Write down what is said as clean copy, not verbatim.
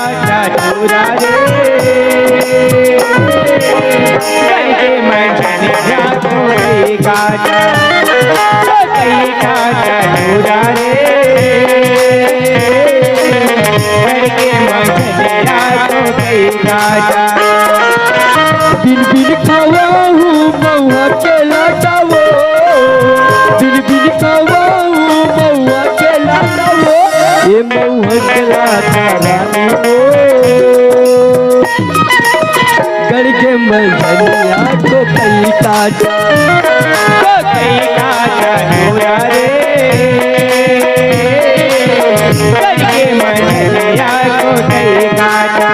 काटा चूरा रे करके मंझनिया को कई काटा चूरा रे करके मंझनिया को कई काटा। बिन बिन खावा हूँ महुआ के लाटावो, बिन बिन खावा हूँ महुआ के लाटावो, ये महुआ के लाटा रानी हो करके मंझनिया को कई काटा चूरा रे करके मंझनिया को कई काटा।